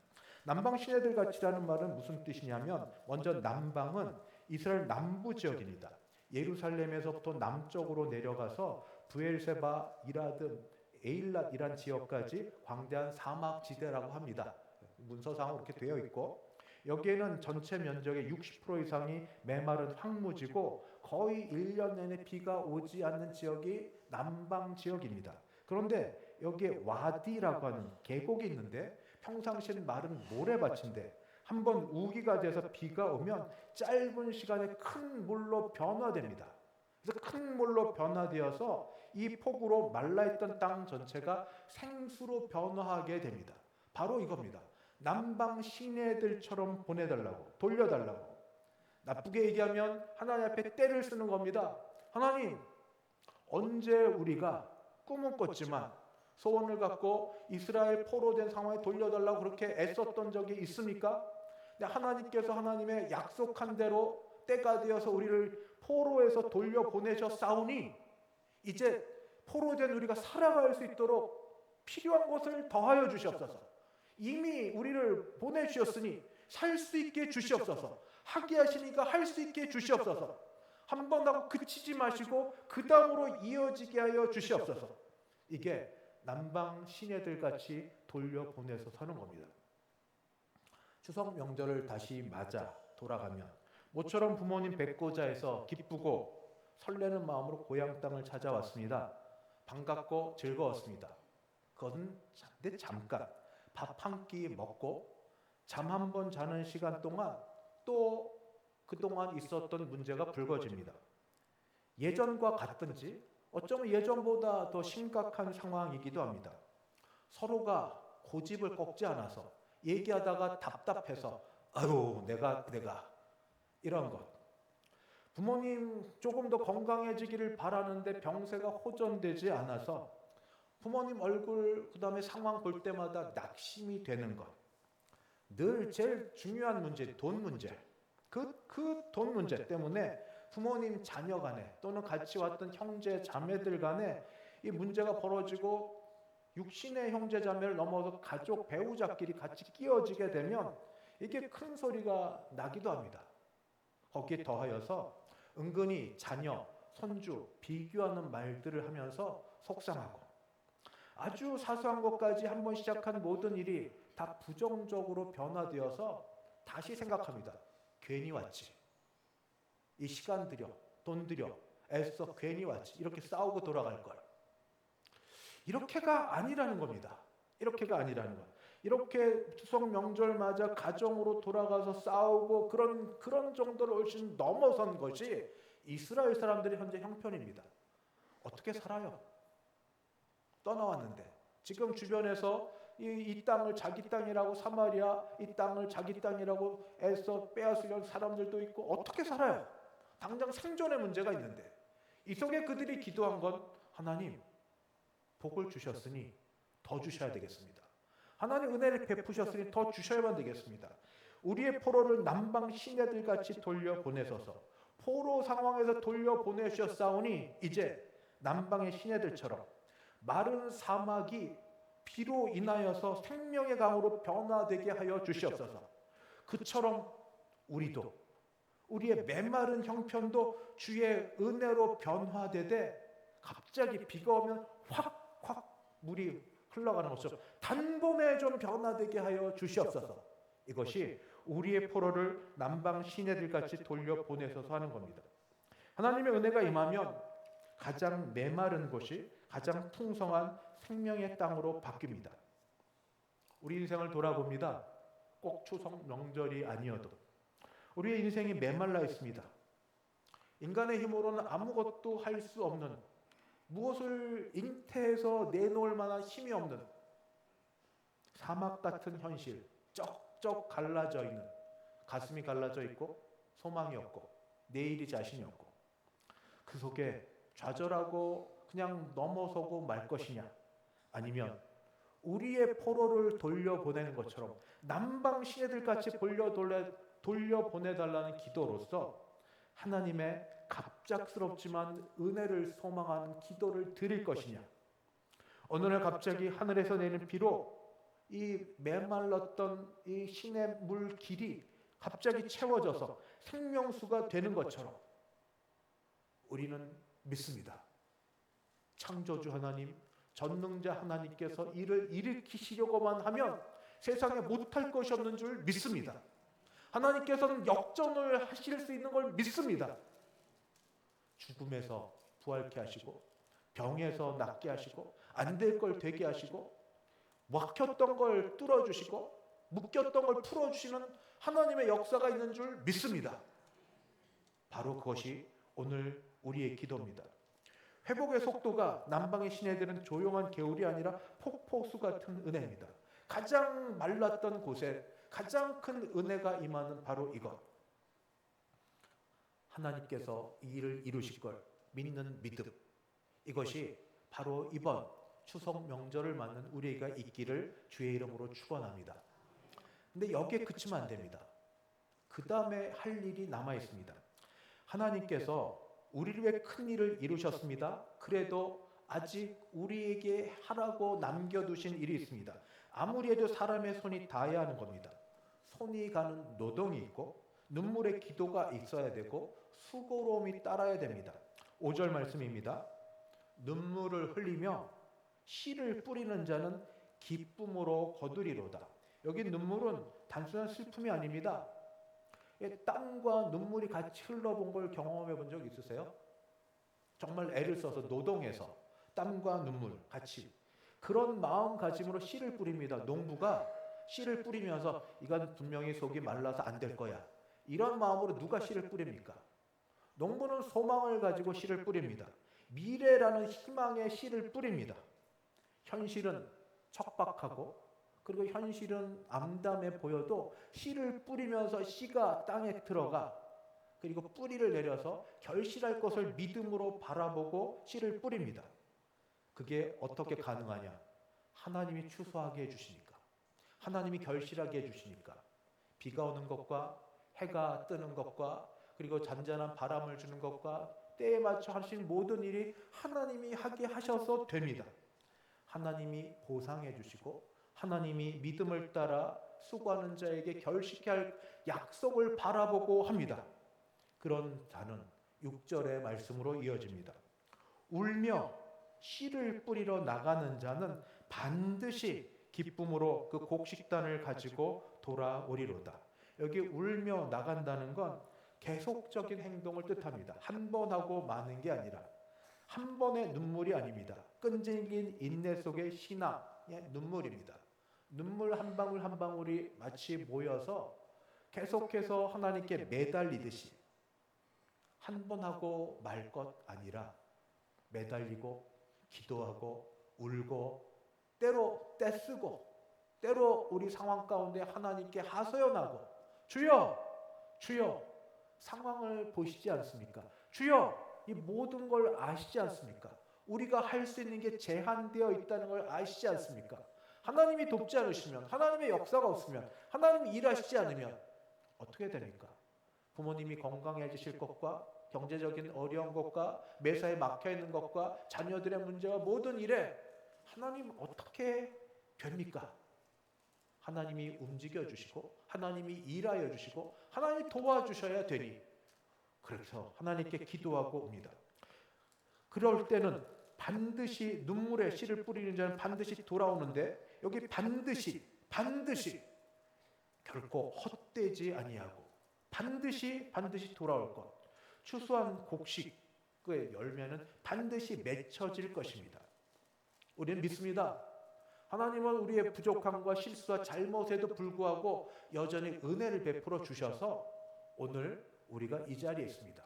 남방 시내들 같이라는 말은 무슨 뜻이냐면 먼저 남방은 이스라엘 남부 지역입니다. 예루살렘에서부터 남쪽으로 내려가서 부엘세바, 이라드, 에일랏이란 지역까지 광대한 사막 지대라고 합니다. 문서상으로 이렇게 되어 있고 여기에는 전체 면적의 60% 이상이 메마른 황무지고 거의 1년 내내 비가 오지 않는 지역이 남방 지역입니다. 그런데 여기에 와디라고 하는 계곡이 있는데 평상시엔 마른 모래밭인데 한번 우기가 돼서 비가 오면 짧은 시간에 큰 물로 변화됩니다. 그래서 큰 물로 변화되어서 이 폭우로 말라있던 땅 전체가 생수로 변화하게 됩니다. 바로 이겁니다. 남방 시내들처럼 보내달라고, 돌려달라고. 나쁘게 얘기하면 하나님 앞에 떼를 쓰는 겁니다. 하나님, 언제 우리가 꿈은 꿨지만 소원을 갖고 이스라엘 포로된 상황에 돌려달라고 그렇게 애썼던 적이 있습니까? 근데 하나님께서 하나님의 약속한 대로 때가 되어서 우리를 포로에서 돌려보내셨사오니 이제 포로된 우리가 살아갈 수 있도록 필요한 것을 더하여 주시옵소서. 이미 우리를 보내주셨으니 살 수 있게 주시옵소서. 하게 하시니까 할 수 있게 주시옵소서. 한 번 하고 그치지 마시고 그 다음으로 이어지게 하여 주시옵소서. 이게 남방 시내들 같이 돌려보내서 서는 겁니다. 추석 명절을 다시 맞아 돌아가면 모처럼 부모님 뵙고자 해서 기쁘고 설레는 마음으로 고향 땅을 찾아왔습니다. 반갑고 즐거웠습니다. 그것은 근데 잠깐 밥 한 끼 먹고 잠 한 번 자는 시간 동안 또 그동안 있었던 문제가 불거집니다. 예전과 같든지 어쩌면 예전보다 더 심각한 상황이기도 합니다. 서로가 고집을 꺾지 않아서 얘기하다가 답답해서 아유 내가 이런 것. 부모님 조금 더 건강해지기를 바라는데 병세가 호전되지 않아서 부모님 얼굴 그다음에 상황 볼 때마다 낙심이 되는 것. 늘 제일 중요한 문제 돈 문제. 그 돈 문제 때문에 부모님 자녀 간에 또는 같이 왔던 형제 자매들 간에 이 문제가 벌어지고 육신의 형제 자매를 넘어서 가족 배우자끼리 같이 끼어지게 되면 이게 큰 소리가 나기도 합니다. 거기에 더하여서 은근히 자녀, 손주 비교하는 말들을 하면서 속상하고 아주 사소한 것까지 한번 시작한 모든 일이 다 부정적으로 변화되어서 다시 생각합니다. 괜히 왔지. 이 시간 들여, 돈 들여, 애써 괜히 왔지. 이렇게 싸우고 돌아갈 걸. 이렇게가 아니라는 겁니다. 이렇게가 아니라는 것. 이렇게 추석 명절 맞아 가정으로 돌아가서 싸우고 그런 정도를 훨씬 넘어선 것이 이스라엘 사람들의 현재 형편입니다. 어떻게 살아요? 떠나왔는데 지금 주변에서 이 땅을 자기 땅이라고 사마리아 이 땅을 자기 땅이라고 애써 빼앗으려는 사람들도 있고 어떻게 살아요? 당장 생존의 문제가 있는데 이 속에 그들이 기도한 건 하나님 복을 주셨으니 더 주셔야 되겠습니다. 하나님 은혜를 베푸셨으니 더 주셔야만 되겠습니다. 우리의 포로를 남방 시내들 같이 돌려보내소서. 포로 상황에서 돌려보내셨사오니 이제 남방의 시내들처럼 마른 사막이 비로 인하여서 생명의 강으로 변화되게 하여 주시옵소서. 그처럼 우리도 우리의 메마른 형편도 주의 은혜로 변화되되 갑자기 비가 오면 확 물이 흘러가는 것처럼 단번에 좀 변화되게 하여 주시옵소서. 이것이 우리의 포로를 남방 시내들 같이 돌려보내소서 하는 겁니다. 하나님의 은혜가 임하면 가장 메마른 곳이 가장 풍성한 생명의 땅으로 바뀝니다. 우리 인생을 돌아봅니다. 꼭 추석 명절이 아니어도 우리의 인생이 메말라 있습니다. 인간의 힘으로는 아무것도 할 수 없는 무엇을 잉태해서 내놓을 만한 힘이 없는 사막 같은 현실, 쩍쩍 갈라져 있는 가슴이 갈라져 있고 소망이 없고 내일이 자신이 없고 그 속에 좌절하고 그냥 넘어서고 말 것이냐 아니면 우리의 포로를 돌려보내는 것처럼 남방 시내들같이 돌려보내달라는 기도로서 하나님의 갑작스럽지만 은혜를 소망하는 기도를 드릴 것이냐. 어느 날 갑자기 하늘에서 내리는 비로 이 메말랐던 이 시내 물길이 갑자기 채워져서 생명수가 되는 것처럼 우리는 믿습니다. 창조주 하나님, 전능자 하나님께서 이를 일으키시려고만 하면 세상에 못할 것이 없는 줄 믿습니다. 하나님께서는 역전을 하실 수 있는 걸 믿습니다. 죽음에서 부활케 하시고 병에서 낫게 하시고 안 될 걸 되게 하시고 막혔던 걸 뚫어주시고 묶였던 걸 풀어주시는 하나님의 역사가 있는 줄 믿습니다. 바로 그것이 오늘 우리의 기도입니다. 회복의 속도가 남방의 시내들은 조용한 개울이 아니라 폭포수 같은 은혜입니다. 가장 말랐던 곳에 가장 큰 은혜가 임하는 바로 이것. 하나님께서 이 일을 이루실 걸 믿는 믿음. 이것이 바로 이번 추석 명절을 맞는 우리가 있기를 주의 이름으로 축원합니다. 근데 여기에 그치면 안 됩니다. 그 다음에 할 일이 남아 있습니다. 하나님께서 우리를 위해 큰 일을 이루셨습니다. 그래도 아직 우리에게 하라고 남겨두신 일이 있습니다. 아무리 해도 사람의 손이 닿아야 하는 겁니다. 손이 가는 노동이 있고 눈물의 기도가 있어야 되고 수고로움이 따라야 됩니다. 5절 말씀입니다. 눈물을 흘리며 씨를 뿌리는 자는 기쁨으로 거두리로다. 여기 눈물은 단순한 슬픔이 아닙니다. 땀과 눈물이 같이 흘러본 걸 경험해 본 적 있으세요? 정말 애를 써서 노동해서 땀과 눈물 같이 그런 마음가짐으로 씨를 뿌립니다. 농부가 씨를 뿌리면서 이건 분명히 속이 말라서 안 될 거야. 이런 마음으로 누가 씨를 뿌립니까? 농부는 소망을 가지고 씨를 뿌립니다. 미래라는 희망의 씨를 뿌립니다. 현실은 척박하고 그리고 현실은 암담해 보여도 씨를 뿌리면서 씨가 땅에 들어가 그리고 뿌리를 내려서 결실할 것을 믿음으로 바라보고 씨를 뿌립니다. 그게 어떻게 가능하냐? 하나님이 추수하게 해주시니까, 하나님이 결실하게 해주시니까, 비가 오는 것과 해가 뜨는 것과 그리고 잔잔한 바람을 주는 것과 때에 맞춰 하신 모든 일이 하나님이 하게 하셔서 됩니다. 하나님이 보상해 주시고 하나님이 믿음을 따라 수고하는 자에게 결실케 할 약속을 바라보고 합니다. 그런 자는 6절의 말씀으로 이어집니다. 울며 씨를 뿌리러 나가는 자는 반드시 기쁨으로 그 곡식단을 가지고 돌아오리로다. 여기 울며 나간다는 건 계속적인 행동을 뜻합니다. 한 번 하고 마는 게 아니라 한 번의 눈물이 아닙니다. 끈질긴 인내 속의 신앙의 눈물입니다. 눈물 한 방울 한 방울이 마치 모여서 계속해서 하나님께 매달리듯이 한 번 하고 말 것 아니라 매달리고 기도하고 울고 때로 떼쓰고 때로 우리 상황 가운데 하나님께 하소연하고 주여 주여 상황을 보시지 않습니까? 주여 이 모든 걸 아시지 않습니까? 우리가 할 수 있는 게 제한되어 있다는 걸 아시지 않습니까? 하나님이 돕지 않으시면 하나님의 역사가 없으면 하나님이 일하시지 않으면 어떻게 됩니까? 부모님이 건강해지실 것과 경제적인 어려운 것과 매사에 막혀있는 것과 자녀들의 문제와 모든 일에 하나님 어떻게 됩니까? 하나님이 움직여 주시고 하나님이 일하여 주시고 하나님이 도와주셔야 되니 그래서 하나님께 기도하고 옵니다. 그럴 때는 반드시 눈물의 씨를 뿌리는 자는 반드시 돌아오는데 여기 반드시 결코 헛되지 아니하고 반드시 돌아올 것. 추수한 곡식의 열매는 반드시 맺혀질 것입니다. 우리는 믿습니다. 하나님은 우리의 부족함과 실수와 잘못에도 불구하고 여전히 은혜를 베풀어 주셔서 오늘 우리가 이 자리에 있습니다.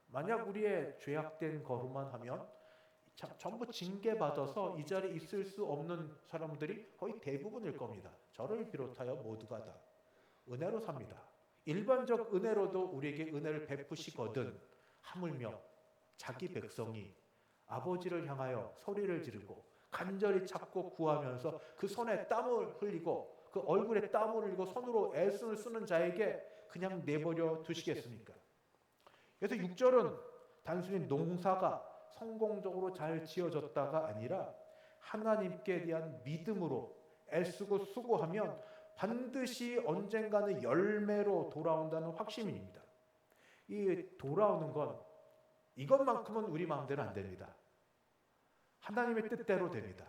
만약 우리의 죄악된 거루만 하면 전부 징계받아서 이 자리에 있을 수 없는 사람들이 거의 대부분일 겁니다. 저를 비롯하여 모두가 다 은혜로 삽니다. 일반적 은혜로도 우리에게 은혜를 베푸시거든 하물며 자기 백성이 아버지를 향하여 소리를 지르고 간절히 찾고 구하면서 그 손에 땀을 흘리고 그 얼굴에 땀을 흘리고 손으로 애씀을 쓰는 자에게 그냥 내버려 두시겠습니까? 그래서 6절은 단순히 농사가 성공적으로 잘 지어졌다가 아니라 하나님께 대한 믿음으로 애쓰고 수고하면 반드시 언젠가는 열매로 돌아온다는 확신입니다. 이 돌아오는 건 이것만큼은 우리 마음대로 안 됩니다. 하나님의 뜻대로 됩니다.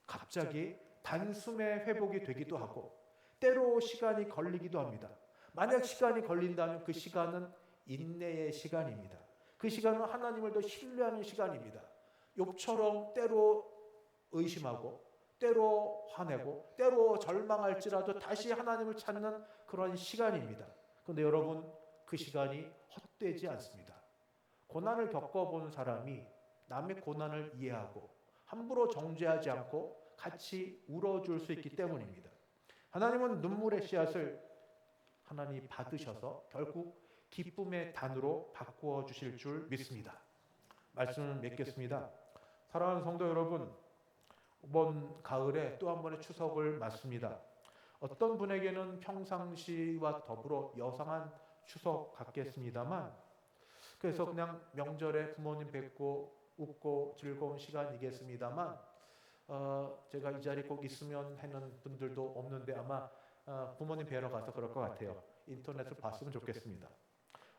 갑자기 단숨에 회복이 되기도 하고 때로 시간이 걸리기도 합니다. 만약 시간이 걸린다면 그 시간은 인내의 시간입니다. 그 시간은 하나님을 더 신뢰하는 시간입니다. 욥처럼 때로 의심하고 때로 화내고 때로 절망할지라도 다시 하나님을 찾는 그런 시간입니다. 그런데 여러분 그 시간이 헛되지 않습니다. 고난을 겪어본 사람이 남의 고난을 이해하고 함부로 정죄하지 않고 같이 울어줄 수 있기 때문입니다. 하나님은 눈물의 씨앗을 하나님이 받으셔서 결국 기쁨의 단으로 바꾸어 주실 줄 믿습니다. 말씀을 맺겠습니다. 사랑하는 성도 여러분, 이번 가을에 또 한 번의 추석을 맞습니다. 어떤 분에게는 평상시와 더불어 여상한 추석 같겠습니다만 그래서 그냥 명절에 부모님 뵙고 웃고 즐거운 시간이겠습니다만 제가 이 자리에 꼭 있으면 하는 분들도 없는데 아마 부모님 뵈러 가서 그럴 것 같아요. 인터넷을 봤으면 좋겠습니다.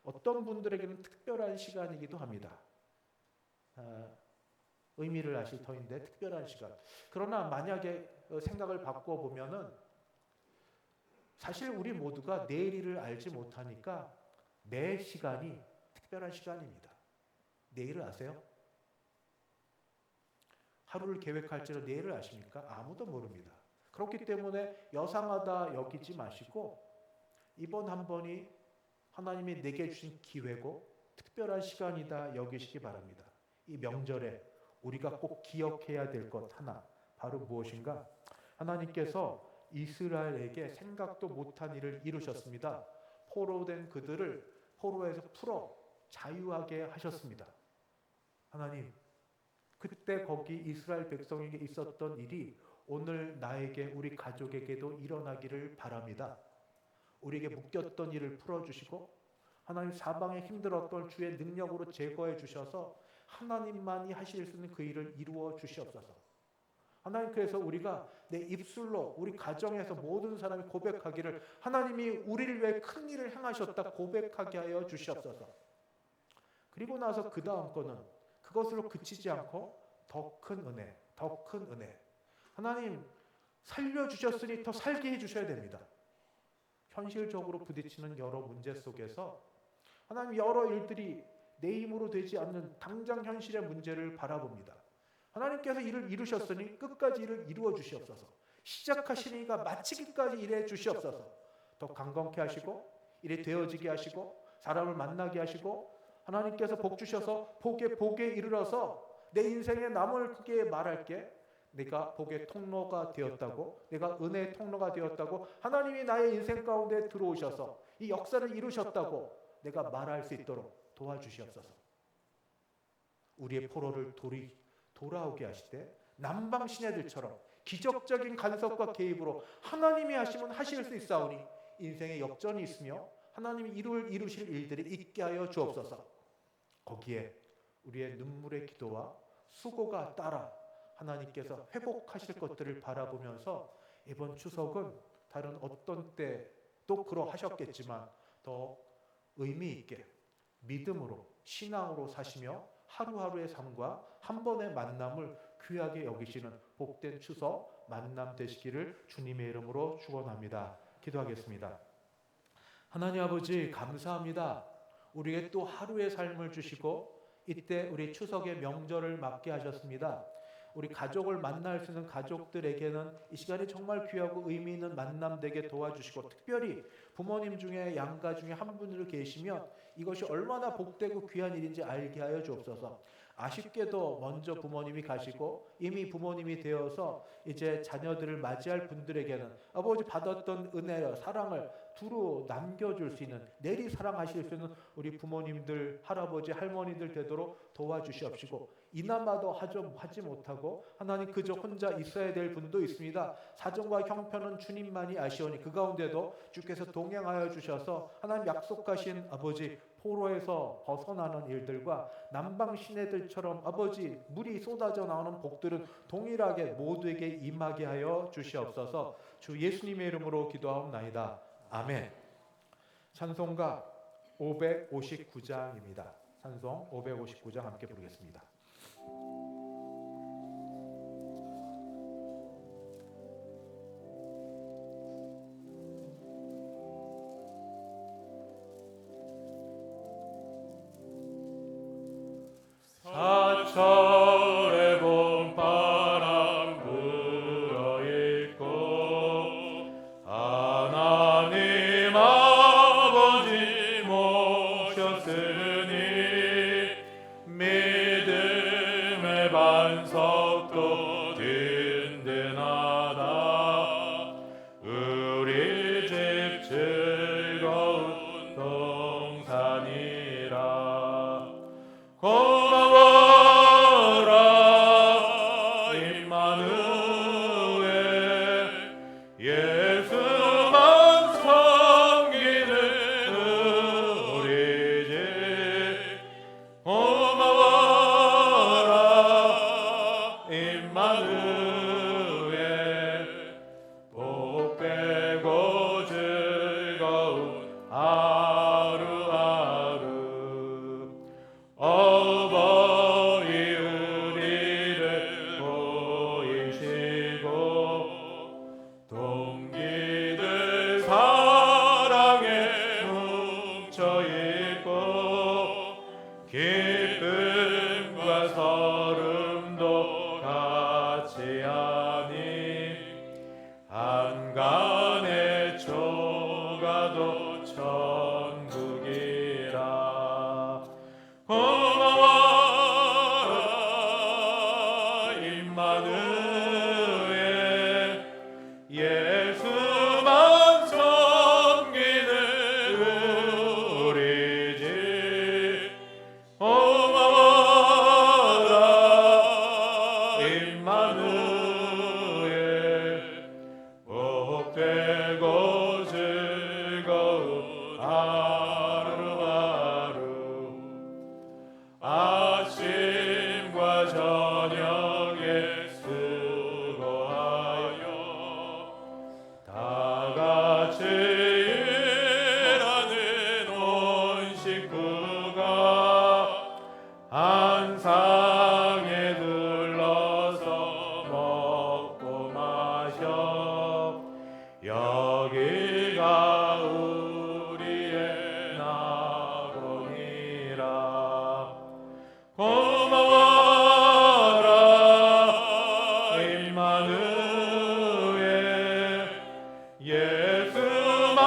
어떤 분들에게는 특별한 시간이기도 합니다. 의미를 아실 터인데 특별한 시간. 그러나 만약에 생각을 바꿔보면은 사실 우리 모두가 내일을 알지 못하니까 매 시간이 특별한 시간입니다. 내일을 아세요? 하루를 계획할지라도 내일을 아십니까? 아무도 모릅니다. 그렇기 때문에 여상하다 여기지 마시고 이번 한 번이 하나님이 내게 주신 기회고 특별한 시간이다 여기시기 바랍니다. 이 명절에 우리가 꼭 기억해야 될 것 하나, 바로 무엇인가? 하나님께서 이스라엘에게 생각도 못한 일을 이루셨습니다. 포로된 그들을 포로에서 풀어 자유하게 하셨습니다. 하나님, 그때 거기 이스라엘 백성에게 있었던 일이 오늘 나에게, 우리 가족에게도 일어나기를 바랍니다. 우리에게 묶였던 일을 풀어주시고 하나님, 사방에 힘들었던 주의 능력으로 제거해 주셔서 하나님만이 하실 수 있는 그 일을 이루어 주시옵소서. 하나님, 그래서 우리가 내 입술로 우리 가정에서 모든 사람이 고백하기를 하나님이 우리를 위해 큰 일을 행하셨다 고백하게 하여 주시옵소서. 그리고 나서 그 다음 거는 그것으로 그치지 않고 더 큰 은혜, 더 큰 은혜. 하나님, 살려주셨으니 더 살게 해주셔야 됩니다. 현실적으로 부딪히는 여러 문제 속에서 하나님, 여러 일들이 내 힘으로 되지 않는 당장 현실의 문제를 바라봅니다. 하나님께서 일을 이루셨으니 끝까지 일을 이루어 주시옵소서. 시작하시니까 마치기까지 일해 주시옵소서. 더 강건케 하시고 일이 되어지게 하시고 사람을 만나게 하시고 하나님께서 복 주셔서 복에 이르러서 내 인생에 남을 크게 말할게, 내가 복의 통로가 되었다고, 내가 은혜의 통로가 되었다고, 하나님이 나의 인생 가운데 들어오셔서 이 역사를 이루셨다고 내가 말할 수 있도록 도와주시옵소서. 우리의 포로를 돌아오게 하시되 남방 시내들처럼 기적적인 간섭과 개입으로 하나님이 하시면 하실 수 있사오니 인생에 역전이 있으며 하나님이 이루실 일들이 있게 하여 주옵소서. 거기에 우리의 눈물의 기도와 수고가 따라 하나님께서 회복하실 것들을 바라보면서 이번 추석은 다른 어떤 때도 그러하셨겠지만 더 의미 있게 믿음으로, 신앙으로 사시며 하루하루의 삶과 한 번의 만남을 귀하게 여기시는 복된 추석 만남 되시기를 주님의 이름으로 축원합니다. 기도하겠습니다. 하나님 아버지, 감사합니다. 우리에게 또 하루의 삶을 주시고 이때 우리 추석의 명절을 맞게 하셨습니다. 우리 가족을 만날 수 있는 가족들에게는 이 시간이 정말 귀하고 의미 있는 만남 되게 도와주시고, 특별히 부모님 중에 양가 중에 한 분으로 계시면 이것이 얼마나 복되고 귀한 일인지 알게 하여 주옵소서. 아쉽게도 먼저 부모님이 가시고 이미 부모님이 되어서 이제 자녀들을 맞이할 분들에게는 아버지 받았던 은혜와 사랑을 두루 남겨줄 수 있는, 내리 사랑하실 수 있는 우리 부모님들, 할아버지, 할머니들 되도록 도와주시옵시고, 이나마도 하지 못하고 하나님 그저 혼자 있어야 될 분도 있습니다. 사정과 형편은 주님만이 아시오니 그 가운데도 주께서 동행하여 주셔서 하나님 약속하신 아버지 포로에서 벗어나는 일들과 남방 시내들처럼 아버지 물이 쏟아져 나오는 복들은 동일하게 모두에게 임하게 하여 주시옵소서. 주 예수님의 이름으로 기도하옵나이다. 아멘. 찬송가 559장입니다. 찬송 559장 함께 부르겠습니다. 사철의 봄바람 불어있고 하나님 아버지 모셨으니 믿음의 복되고 즐거운 하루하루 아침과 저녁에 수고하여 다 같이 일하는 온 식구가 한 상에 둘러서 먹고 마셔 여기가 우리의 낙원이라. 고마워라 임마누엘 예수만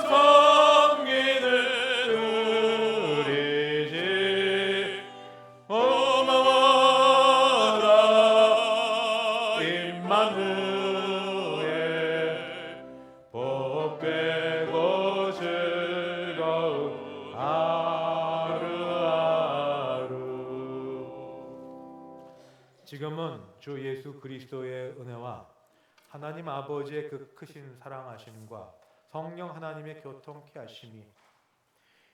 섬기는 우리 집. 고마워라 임마누엘 복되고 즐거운 하루하루. 지금은 주 예수 그리스도의 은혜와 하나님 아버지의 그 크신 사랑하심과 성령 하나님의 교통케 하심이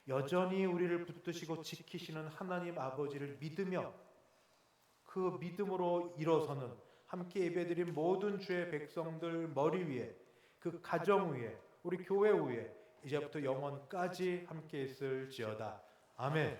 여전히 우리를 붙드시고 지키시는 하나님 아버지를 믿으며 그 믿음으로 일어서는 함께 예배드린 모든 주의 백성들 머리 위에, 그 가정 위에, 우리 교회 위에 이제부터 영원까지 함께 있을지어다. 아멘.